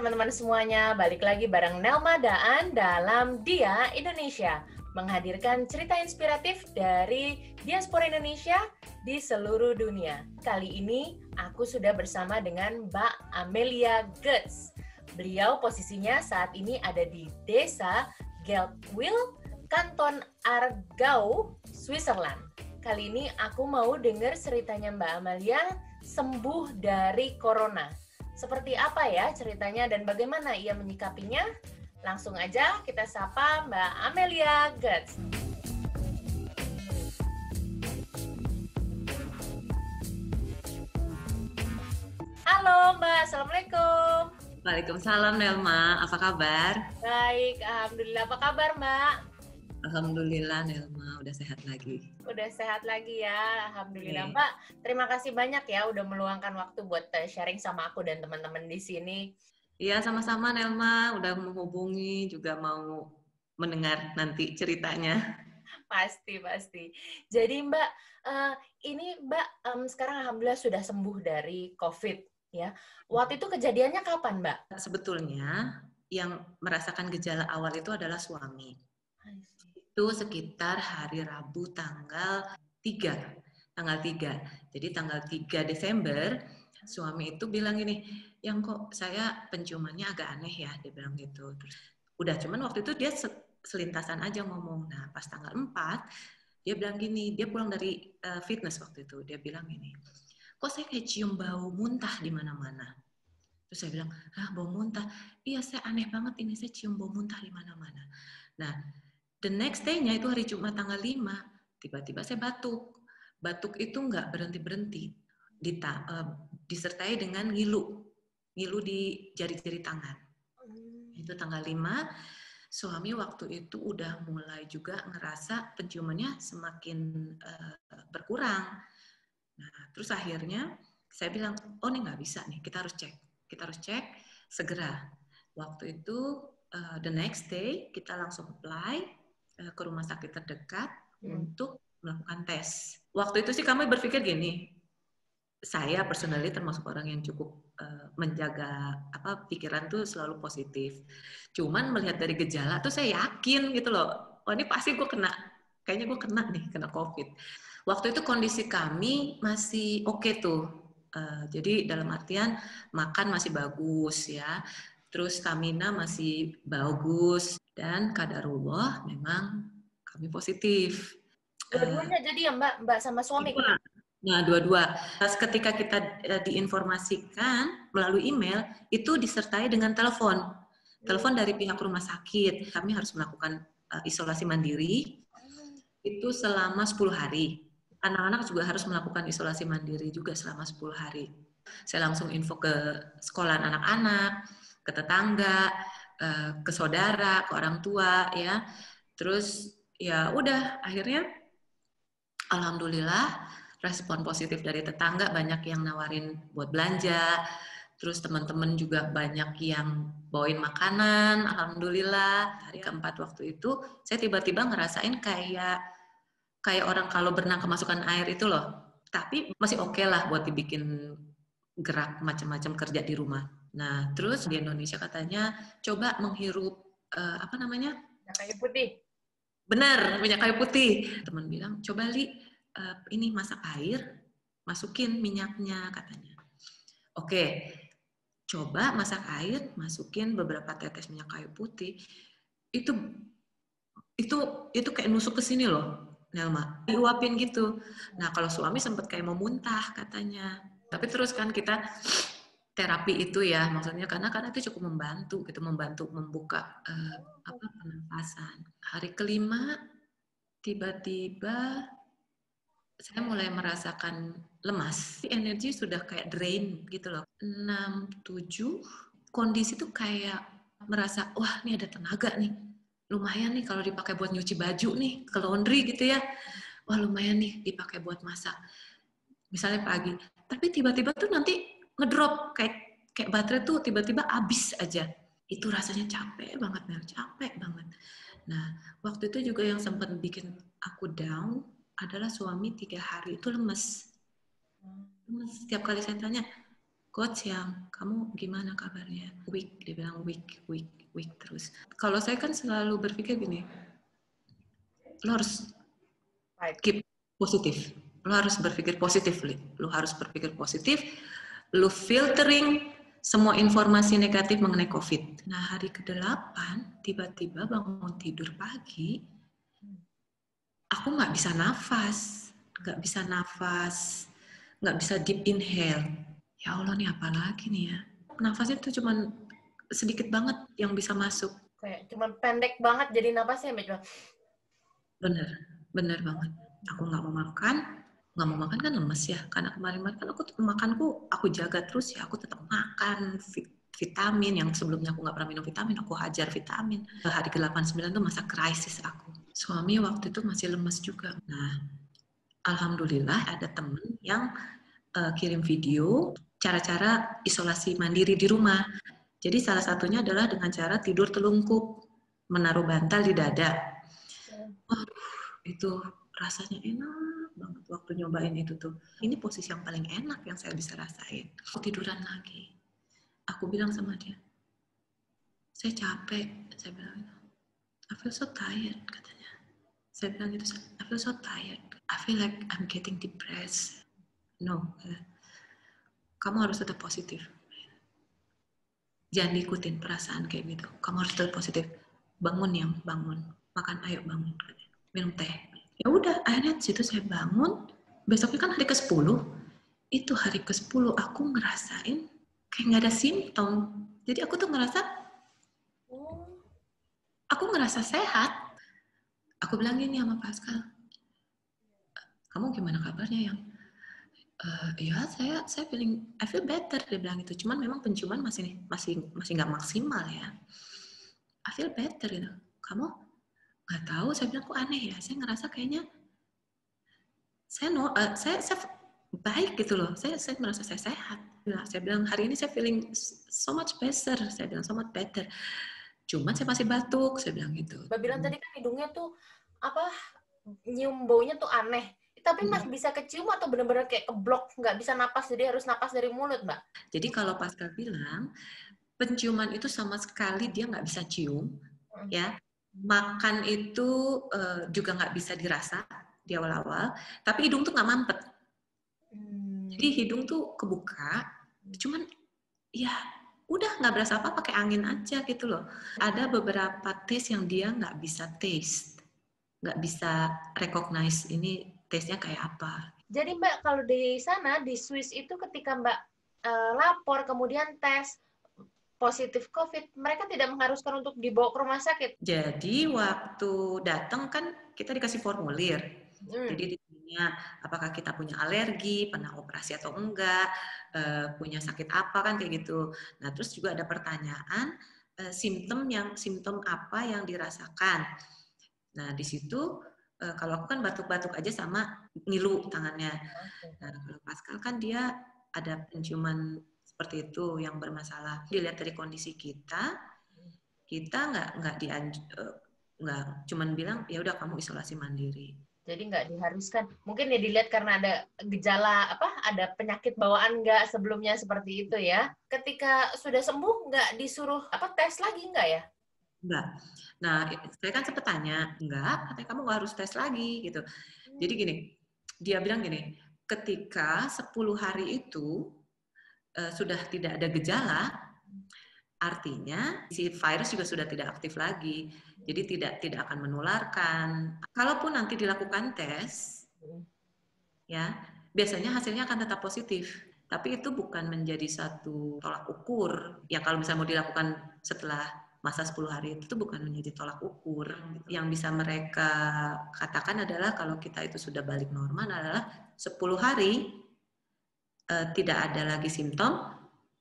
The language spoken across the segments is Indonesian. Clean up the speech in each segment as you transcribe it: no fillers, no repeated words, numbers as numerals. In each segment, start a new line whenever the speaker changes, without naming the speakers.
teman-teman semuanya, balik lagi bareng Nelma Daan dalam Dia Indonesia, menghadirkan cerita inspiratif dari diaspora Indonesia di seluruh dunia. Kali ini aku sudah bersama dengan Mbak Amelia Goetz. Beliau posisinya saat ini ada di Desa Geldwil, Kanton Aargau, Switzerland. Kali ini aku mau dengar ceritanya Mbak Amelia sembuh dari corona. Seperti apa ya ceritanya dan bagaimana ia menyikapinya? Langsung aja kita sapa Mbak Amelia Goetz. Halo Mbak, Assalamualaikum.
Waalaikumsalam Nelma, apa kabar?
Baik, Alhamdulillah. Apa kabar Mbak?
Alhamdulillah Nelma, udah sehat lagi.
Udah sehat lagi ya, Alhamdulillah.
Oke.
Mbak, terima kasih banyak ya udah meluangkan waktu buat sharing sama aku dan teman-teman di sini.
Iya sama-sama Nelma, udah menghubungi juga mau mendengar nanti ceritanya.
Pasti. Jadi Mbak, ini Mbak sekarang Alhamdulillah sudah sembuh dari COVID ya. Waktu itu kejadiannya kapan Mbak?
Sebetulnya yang merasakan gejala awal itu adalah suami. Itu sekitar hari Rabu tanggal 3. Jadi tanggal 3 Desember, suami itu bilang gini, yang kok saya penciumannya agak aneh ya, dia bilang gitu. Terus, udah, cuman waktu itu dia selintasan aja ngomong. Nah, pas tanggal 4, dia bilang gini, dia pulang dari fitness waktu itu, dia bilang gini, kok saya kayak cium bau muntah di mana-mana. Terus saya bilang, bau muntah? Iya, saya aneh banget ini, saya cium bau muntah di mana-mana. Nah, the next day-nya itu hari Jumat tanggal 5, tiba-tiba saya batuk. Batuk itu nggak berhenti-berhenti, disertai dengan ngilu di jari-jari tangan. Itu tanggal 5, suami waktu itu udah mulai juga ngerasa penciumannya semakin berkurang. Nah, terus akhirnya saya bilang, oh ini nggak bisa nih, kita harus cek segera. Waktu itu the next day kita langsung apply ke rumah sakit terdekat untuk melakukan tes. Waktu itu sih kami berpikir gini, saya personally termasuk orang yang cukup menjaga pikiran tuh selalu positif. Cuman melihat dari gejala tuh saya yakin gitu loh, oh ini pasti kayaknya gue kena COVID. Waktu itu kondisi kami masih oke tuh, jadi dalam artian makan masih bagus ya, terus stamina masih bagus, dan qadarullah memang kami positif.
Dua-duanya jadi ya Mbak sama suami?
Nah, dua-dua. Ketika kita diinformasikan melalui email, itu disertai dengan telepon dari pihak rumah sakit. Kami harus melakukan isolasi mandiri itu selama 10 hari. Anak-anak juga harus melakukan isolasi mandiri juga selama 10 hari. Saya langsung info ke sekolah anak-anak, ke tetangga, ke saudara, ke orang tua ya. Terus ya udah, akhirnya alhamdulillah respon positif dari tetangga, banyak yang nawarin buat belanja. Terus teman-teman juga banyak yang bawain makanan, alhamdulillah. Hari keempat waktu itu saya tiba-tiba ngerasain kayak orang kalau berenang kemasukan air itu loh. Tapi masih oke lah buat dibikin gerak macam-macam kerja di rumah. Nah, terus di Indonesia katanya coba menghirup
Minyak kayu putih.
Benar, minyak kayu putih. Teman bilang, coba Li, ini masak air, masukin minyaknya katanya. Oke, coba masak air, masukin beberapa tetes minyak kayu putih. Itu kayak nusuk ke sini loh, Nelma, diuapin gitu. Nah, kalau suami sempat kayak mau muntah katanya. Tapi terus kan kita terapi itu ya, maksudnya karena itu cukup membantu membuka pernafasan. Hari kelima tiba-tiba saya mulai merasakan lemas. Energi sudah kayak drain gitu loh. 6, 7, kondisi tuh kayak merasa, wah ini ada tenaga nih. Lumayan nih kalau dipakai buat nyuci baju nih, ke laundry gitu ya. Wah lumayan nih dipakai buat masak. Misalnya pagi. Tapi tiba-tiba tuh nanti ngedrop, kayak baterai tuh tiba-tiba habis aja. Itu rasanya capek banget, Mel. Capek banget. Nah, waktu itu juga yang sempat bikin aku down adalah suami 3 hari itu lemes. Setiap kali saya tanya, Coach yang, kamu gimana kabarnya? Weak, dia bilang weak terus. Kalau saya kan selalu berpikir gini, lo harus keep positif. Lo harus berpikir positif, lo harus berpikir positif. Lo filtering semua informasi negatif mengenai COVID. Nah, hari ke-8, tiba-tiba bangun tidur pagi, aku nggak bisa nafas, nggak bisa deep inhale. Ya Allah, nih apa lagi nih ya? Nafasnya tuh cuman sedikit banget yang bisa masuk.
Kayak cuman pendek banget jadi napasnya, Mbak.
Bener banget. Aku nggak mau makan kan lemes ya. Karena kemarin kan aku jaga terus ya. Aku tetap makan vitamin yang sebelumnya aku nggak pernah minum vitamin. Aku hajar vitamin. Hari ke-8-9 tuh masa krisis aku. Suami waktu itu masih lemes juga. Nah, alhamdulillah ada temen yang kirim video cara-cara isolasi mandiri di rumah. Jadi salah satunya adalah dengan cara tidur telungkup, menaruh bantal di dada. Itu rasanya enak banget waktu nyobain itu tuh. Ini posisi yang paling enak yang saya bisa rasain. Aku tiduran lagi. Aku bilang sama dia, saya capek. Saya bilang, I feel so tired, katanya. Saya bilang gitu, I feel so tired. I feel like I'm getting depressed. No, kamu harus tetap positif. Jangan diikutin perasaan kayak gitu. Kamu harus tetap positif. Bangun ya, bangun. Makan, ayo bangun. Minum teh. Ya udah, akhirnya situ saya bangun. Besoknya kan hari ke-10. Itu hari ke-10 aku ngerasain kayak nggak ada simptom. Jadi aku tuh ngerasa, aku ngerasa sehat. Aku bilang gini sama Pascal, kamu gimana kabarnya yang? Ya saya I feel better, dia bilang gitu. Cuman memang penciuman masih nggak maksimal ya. I feel better gitu. Kamu nggak tahu, saya bilang kok aneh ya. Saya ngerasa kayaknya saya baik gitu loh. Saya merasa saya sehat. Nah, saya bilang hari ini saya feeling so much better. Saya bilang so much better. Cuman saya masih batuk. Saya bilang gitu.
Mbak bilang tadi kan hidungnya tuh nyium baunya tuh aneh. Tapi Mas bisa kecium atau benar-benar kayak keblok, nggak bisa napas, jadi harus napas dari mulut, Mbak?
Jadi kalau Pascal bilang, penciuman itu sama sekali dia nggak bisa cium, ya. Makan itu juga nggak bisa dirasa di awal-awal, tapi hidung tuh nggak mampet. Jadi hidung tuh kebuka, cuman ya udah nggak berasa apa, pakai angin aja gitu loh. Ada beberapa taste yang dia nggak bisa taste, nggak bisa recognize ini taste-nya kayak apa.
Jadi Mbak, kalau di sana, di Swiss itu ketika Mbak lapor, kemudian tes positif COVID, mereka tidak mengharuskan untuk dibawa ke rumah sakit?
Jadi waktu datang kan kita dikasih formulir. Jadi ditanya apakah kita punya alergi, pernah operasi atau enggak, punya sakit apa kan kayak gitu. Nah terus juga ada pertanyaan simptom apa yang dirasakan. Nah di situ kalau aku kan batuk-batuk aja sama ngilu tangannya. Nah kalau Pascal kan dia ada penciuman seperti itu yang bermasalah. Dilihat dari kondisi kita nggak cuman bilang ya udah kamu isolasi mandiri.
Jadi nggak diharuskan. Mungkin ya dilihat karena ada gejala ada penyakit bawaan nggak sebelumnya seperti itu ya. Ketika sudah sembuh nggak disuruh tes lagi nggak ya?
Enggak. Nah, saya kan sempat tanya, enggak, katanya kamu nggak harus tes lagi gitu. Jadi gini, dia bilang gini, ketika 10 hari itu sudah tidak ada gejala, artinya si virus juga sudah tidak aktif lagi. Jadi tidak akan menularkan. Kalaupun nanti dilakukan tes, ya biasanya hasilnya akan tetap positif. Tapi itu bukan menjadi satu tolak ukur. Ya kalau misalnya mau dilakukan setelah masa 10 hari itu bukan menjadi tolak ukur. Yang bisa mereka katakan adalah kalau kita itu sudah balik normal adalah 10 hari tidak ada lagi simptom.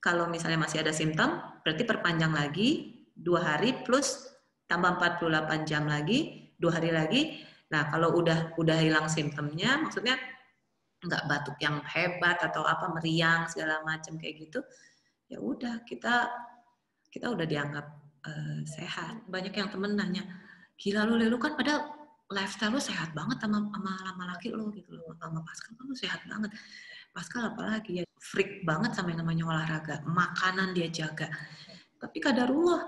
Kalau misalnya masih ada simptom, berarti perpanjang lagi 2 hari plus tambah 48 jam lagi, 2 hari lagi. Nah, kalau udah hilang simptomnya, maksudnya nggak batuk yang hebat atau apa meriang segala macam kayak gitu, ya udah kita udah dianggap sehat. Banyak yang temen nanya, gila lu kan padahal lifestyle lu sehat banget sama laki lu gitu loh, sama Pascal lu sehat banget. Pascal apalagi ya, freak banget sama yang namanya olahraga. Makanan dia jaga. Tapi kadarullah,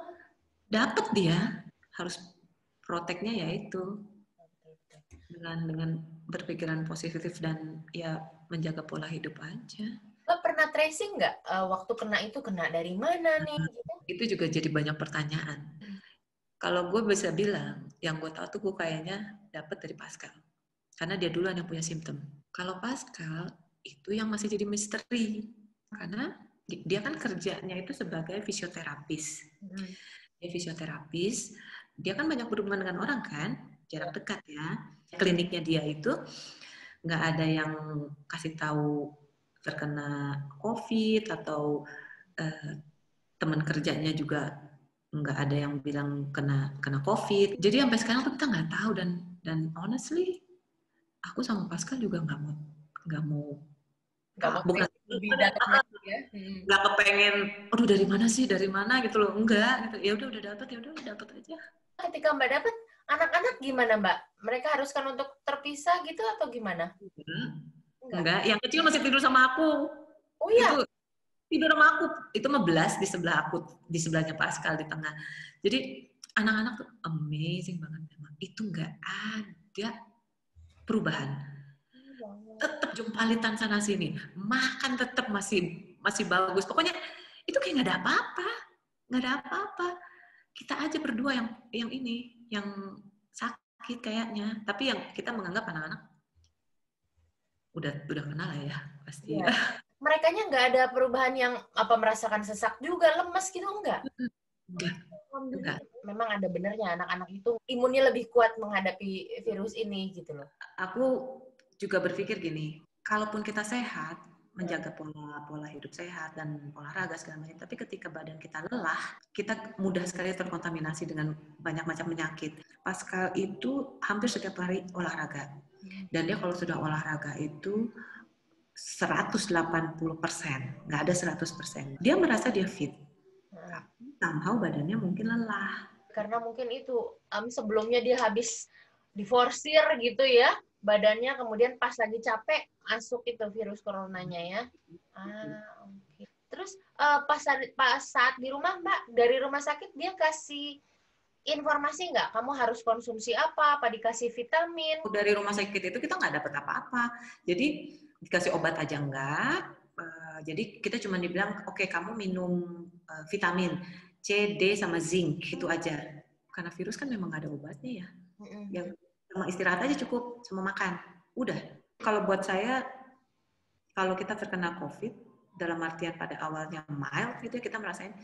dapat dia. Harus proteknya ya itu. Dengan berpikiran positif dan ya menjaga pola hidup aja.
Lo pernah tracing nggak waktu kena itu kena dari mana nih? Gitu?
Itu juga jadi banyak pertanyaan. Kalau gue bisa bilang, yang gue tahu tuh gue kayaknya dapat dari Pascal. Karena dia duluan yang punya simptom. Kalau Pascal, itu yang masih jadi misteri. Karena dia kan kerjanya itu sebagai fisioterapis. Dia fisioterapis, dia kan banyak berhubungan dengan orang kan, jarak dekat ya. Kliniknya dia itu nggak ada yang kasih tahu terkena COVID atau teman kerjanya juga nggak ada yang bilang kena COVID. Jadi sampai sekarang tuh kita nggak tahu dan honestly aku sama Pascal juga nggak mau bukan
lebih dalam ya.
Nggak kepengen aduh dari mana gitu loh, enggak gitu. Ya udah dapat aja.
Ketika Mbak dapat, anak-anak gimana Mbak? Mereka haruskan untuk terpisah gitu atau gimana?
Enggak, yang kecil masih tidur sama aku.
Oh iya?
Itu tidur sama aku, itu 15 di sebelah aku, di sebelahnya Pascal di tengah. Jadi anak-anak tuh amazing banget memang. Itu nggak ada perubahan. Tetap jumpalitan sana sini, makan tetap masih bagus. Pokoknya itu kayak nggak ada apa-apa. Kita aja berdua yang ini, yang sakit kayaknya. Tapi yang kita menganggap anak-anak udah kenal lah ya pasti.
Ya. Merekanya nggak ada perubahan yang apa merasakan sesak juga, lemes gitu enggak?
Enggak.
Memang ada benernya anak-anak itu imunnya lebih kuat menghadapi virus ini gitu loh.
Aku juga berpikir gini, kalaupun kita sehat, menjaga pola hidup sehat dan olahraga segala macam, tapi ketika badan kita lelah, kita mudah sekali terkontaminasi dengan banyak macam penyakit. Pascal itu hampir setiap hari olahraga. Dan dia kalau sudah olahraga itu 180%, nggak ada 100%. Dia merasa dia fit, tapi somehow badannya mungkin lelah.
Karena mungkin itu sebelumnya dia habis diforsir gitu ya, badannya kemudian pas lagi capek masuk itu virus coronanya ya. Okay. Terus pas saat di rumah Mbak, dari rumah sakit dia kasih informasi nggak? Kamu harus konsumsi apa dikasih vitamin?
Dari rumah sakit itu kita nggak dapat apa-apa. Jadi dikasih obat aja enggak. Jadi kita cuma dibilang, oke, kamu minum vitamin C, D, sama zinc, itu aja. Karena virus kan memang nggak ada obatnya ya. Yang sama istirahat aja cukup, sama makan. Udah. Kalau buat saya, kalau kita terkena COVID, dalam artian pada awalnya mild, gitu kita merasain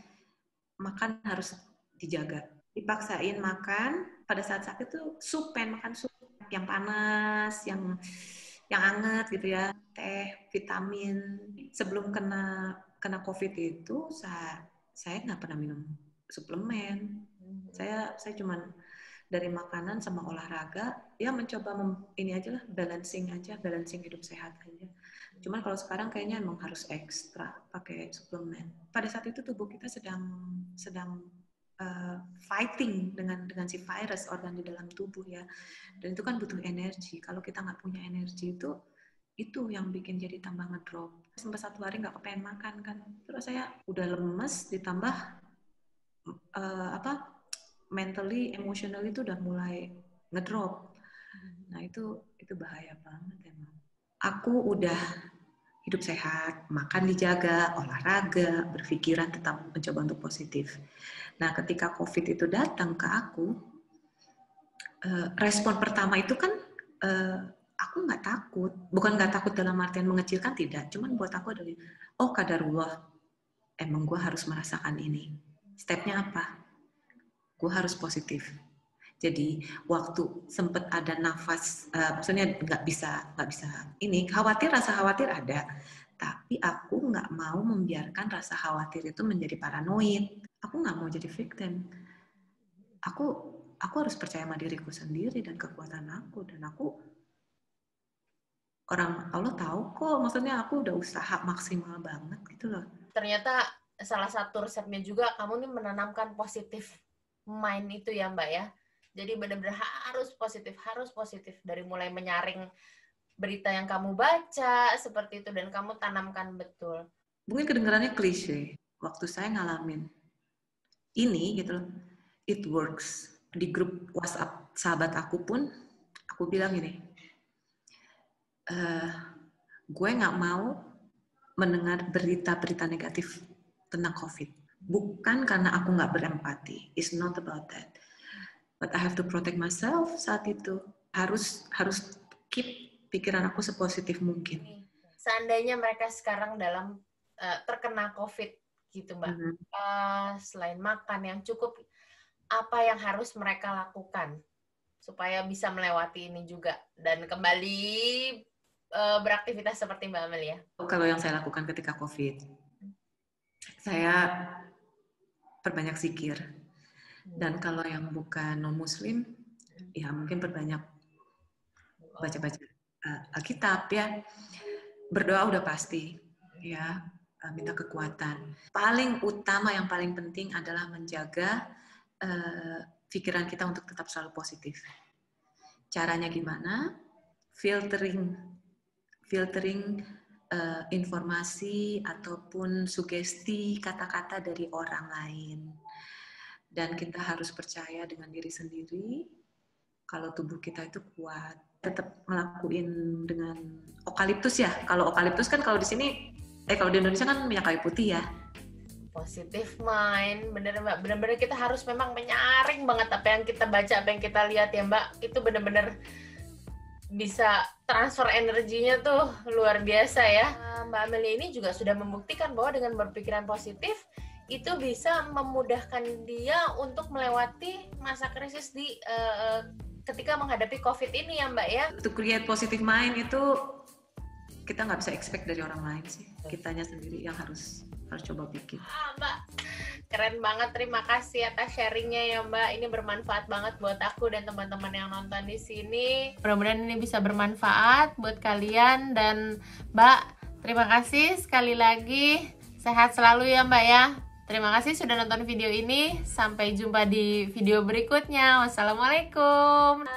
makan harus dijaga. Dipaksain makan, pada saat sakit tuh pengen makan sup yang panas, yang anget gitu ya, teh, vitamin. Sebelum kena COVID itu, saya nggak pernah minum suplemen. Saya cuman dari makanan sama olahraga, ya mencoba ini aja lah, balancing hidup sehat aja. Cuman kalau sekarang kayaknya emang harus ekstra pakai suplemen. Pada saat itu tubuh kita sedang fighting dengan si virus, organ di dalam tubuh ya. Dan itu kan butuh energi. Kalau kita nggak punya energi itu yang bikin jadi tambah ngedrop. Sampai 1 hari nggak kepengen makan kan. Terus saya udah lemes, ditambah mentally, emotionally itu udah mulai ngedrop. Nah itu bahaya banget emang. Aku udah hidup sehat, makan dijaga, olahraga, berpikiran tetap mencoba untuk positif. Nah ketika COVID itu datang ke aku, respon pertama itu kan aku nggak takut. Bukan nggak takut dalam artian mengecilkan, tidak. Cuman buat aku adalah, oh kadarullah, emang gue harus merasakan ini. Stepnya apa? Gue harus positif. Jadi waktu sempet ada nafas, maksudnya nggak bisa ini, rasa khawatir ada, tapi aku nggak mau membiarkan rasa khawatir itu menjadi paranoid. Aku nggak mau jadi victim. Aku harus percaya sama diriku sendiri dan kekuatan aku, dan aku orang Allah tahu kok, maksudnya aku udah usaha maksimal banget gitu loh.
Ternyata salah satu resepnya juga kamu nih menanamkan positif mind itu ya Mbak ya. Jadi benar-benar harus positif dari mulai menyaring berita yang kamu baca seperti itu dan kamu tanamkan betul.
Mungkin kedengarannya klise. Waktu saya ngalamin ini gitu loh, it works. Di grup WhatsApp sahabat aku pun aku bilang gini, gue nggak mau mendengar berita-berita negatif tentang COVID. Bukan karena aku nggak berempati. It's not about that. But I have to protect myself saat itu. Harus keep pikiran aku sepositif mungkin.
Seandainya mereka sekarang dalam terkena COVID gitu Mbak, selain makan yang cukup, apa yang harus mereka lakukan supaya bisa melewati ini juga dan kembali beraktivitas seperti Mbak Amelia?
Kalau yang saya lakukan ketika COVID, saya perbanyak zikir. Dan kalau yang bukan non-muslim, ya mungkin perbanyak baca-baca Alkitab ya. Berdoa udah pasti, ya, minta kekuatan. Paling utama, yang paling penting adalah menjaga pikiran kita untuk tetap selalu positif. Caranya gimana? Filtering informasi ataupun sugesti kata-kata dari orang lain. Dan kita harus percaya dengan diri sendiri kalau tubuh kita itu kuat. Tetap ngelakuin dengan eukaliptus ya. Kalau eukaliptus kan kalau di sini, kalau di Indonesia kan minyak kayu putih ya.
Positive mind, bener Mbak. Bener-bener kita harus memang menyaring banget apa yang kita baca, apa yang kita lihat ya Mbak. Itu bener-bener bisa transfer energinya tuh luar biasa ya. Mbak Amelia ini juga sudah membuktikan bahwa dengan berpikiran positif itu bisa memudahkan dia untuk melewati masa krisis di ketika menghadapi COVID ini ya Mbak ya.
To create positive mind itu kita nggak bisa expect dari orang lain sih. Kitanya sendiri yang harus coba bikin.
Mbak, keren banget. Terima kasih atas sharingnya ya Mbak. Ini bermanfaat banget buat aku dan teman-teman yang nonton di sini. Mudah-mudahan ini bisa bermanfaat buat kalian. Dan Mbak, terima kasih sekali lagi. Sehat selalu ya Mbak ya. Terima kasih sudah nonton video ini. Sampai jumpa di video berikutnya. Wassalamualaikum.